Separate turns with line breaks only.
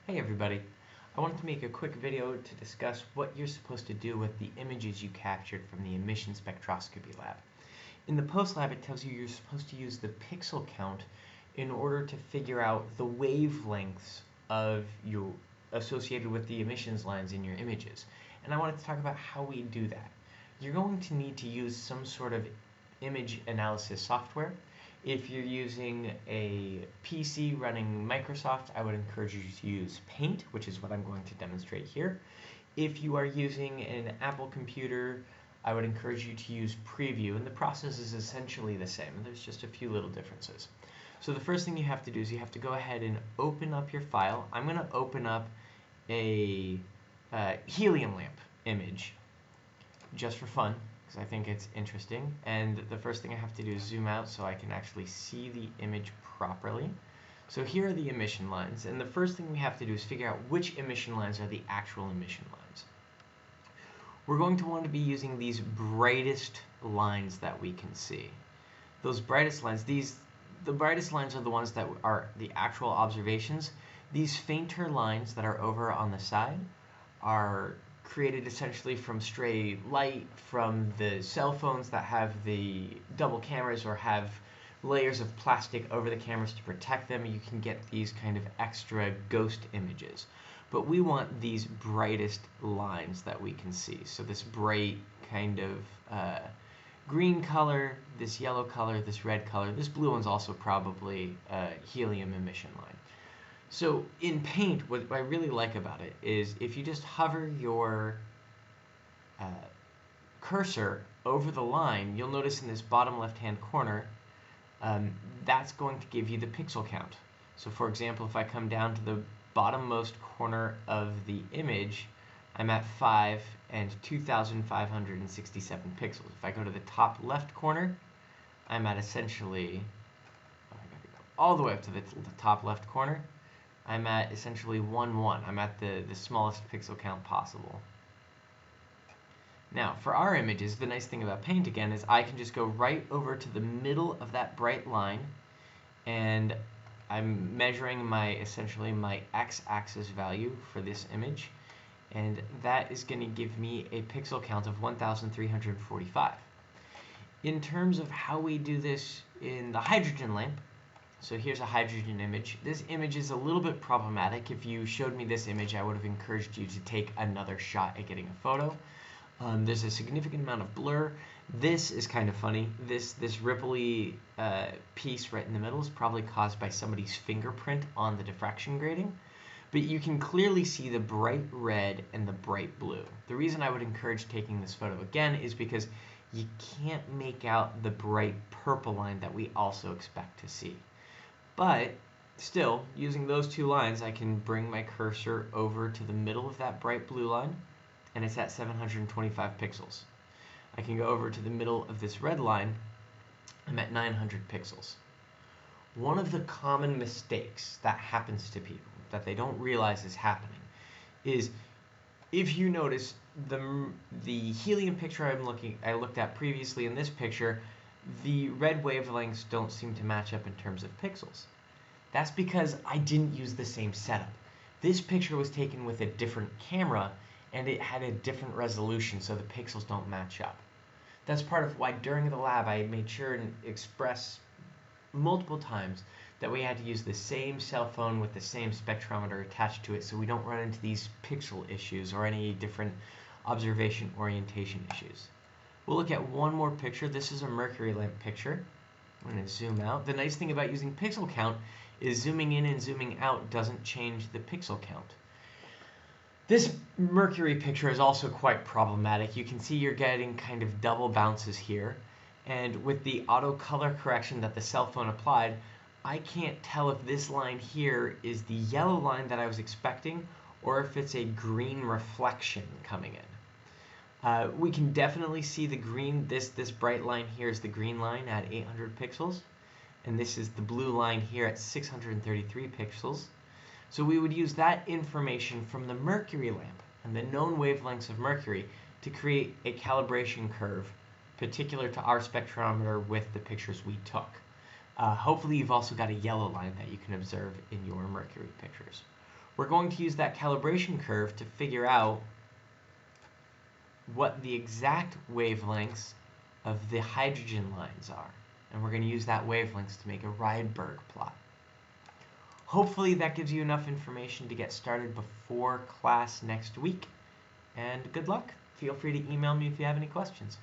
Hey everybody, I wanted to make a quick video to discuss what you're supposed to do with the images you captured from the emission spectroscopy lab. In the post lab it tells you you're supposed to use the pixel count in order to figure out the wavelengths of your associated with the emissions lines in your images. And I wanted to talk about how we do that. You're going to need to use some sort of image analysis software. If you're using a PC running Microsoft, I would encourage you to use Paint, which is what I'm going to demonstrate here. If you are using an Apple computer, I would encourage you to use Preview, and the process is essentially the same. There's just a few little differences. So the first thing you have to do is you have to go ahead and open up your file. I'm going to open up a helium lamp image just for fun, because I think it's interesting. And the first thing I have to do is zoom out so I can actually see the image properly. So here are the emission lines, and the first thing we have to do is figure out which emission lines are the actual emission lines. We're going to want to be using these brightest lines that we can see. Those brightest lines, the brightest lines are the ones that are the actual observations. These fainter lines that are over on the side are created essentially from stray light from the cell phones that have the double cameras or have layers of plastic over the cameras to protect them. You can get these kind of extra ghost images. But we want these brightest lines that we can see. So this bright kind of green color, this yellow color, this red color. This blue one's also probably a helium emission line. So in Paint, what I really like about it is if you just hover your cursor over the line, you'll notice in this bottom left-hand corner, that's going to give you the pixel count. So for example, if I come down to the bottommost corner of the image, I'm at 5 and 2,567 pixels. If I go to the top left corner, I'm at essentially, all the way up to the top left corner, I'm at essentially 1, 1. I'm at the smallest pixel count possible. Now, for our images, the nice thing about Paint, again, is I can just go right over to the middle of that bright line, and I'm measuring essentially my x-axis value for this image, and that is going to give me a pixel count of 1,345. In terms of how we do this in the hydrogen lamp, so here's a hydrogen image. This image is a little bit problematic. If you showed me this image, I would have encouraged you to take another shot at getting a photo. There's a significant amount of blur. This is kind of funny. This ripply piece right in the middle is probably caused by somebody's fingerprint on the diffraction grating. But you can clearly see the bright red and the bright blue. The reason I would encourage taking this photo again is because you can't make out the bright purple line that we also expect to see. But still, using those two lines, I can bring my cursor over to the middle of that bright blue line, and it's at 725 pixels. I can go over to the middle of this red line, I'm at 900 pixels. One of the common mistakes that happens to people that they don't realize is happening is, if you notice the helium picture I looked at previously in this picture, the red wavelengths don't seem to match up in terms of pixels. That's because I didn't use the same setup. This picture was taken with a different camera, and it had a different resolution, so the pixels don't match up. That's part of why during the lab I made sure and express multiple times that we had to use the same cell phone with the same spectrometer attached to it so we don't run into these pixel issues or any different observation orientation issues. We'll look at one more picture. This is a Mercury lamp picture. I'm going to zoom out. The nice thing about using pixel count is zooming in and zooming out doesn't change the pixel count. This Mercury picture is also quite problematic. You can see you're getting kind of double bounces here. And with the auto color correction that the cell phone applied, I can't tell if this line here is the yellow line that I was expecting or if it's a green reflection coming in. We can definitely see the green. This bright line here is the green line at 800 pixels. And this is the blue line here at 633 pixels. So we would use that information from the Mercury lamp and the known wavelengths of Mercury to create a calibration curve particular to our spectrometer with the pictures we took. Hopefully you've also got a yellow line that you can observe in your Mercury pictures. we're going to use that calibration curve to figure out what the exact wavelengths of the hydrogen lines are. And we're going to use that wavelengths to make a Rydberg plot. Hopefully that gives you enough information to get started before class next week. And good luck. Feel free to email me if you have any questions.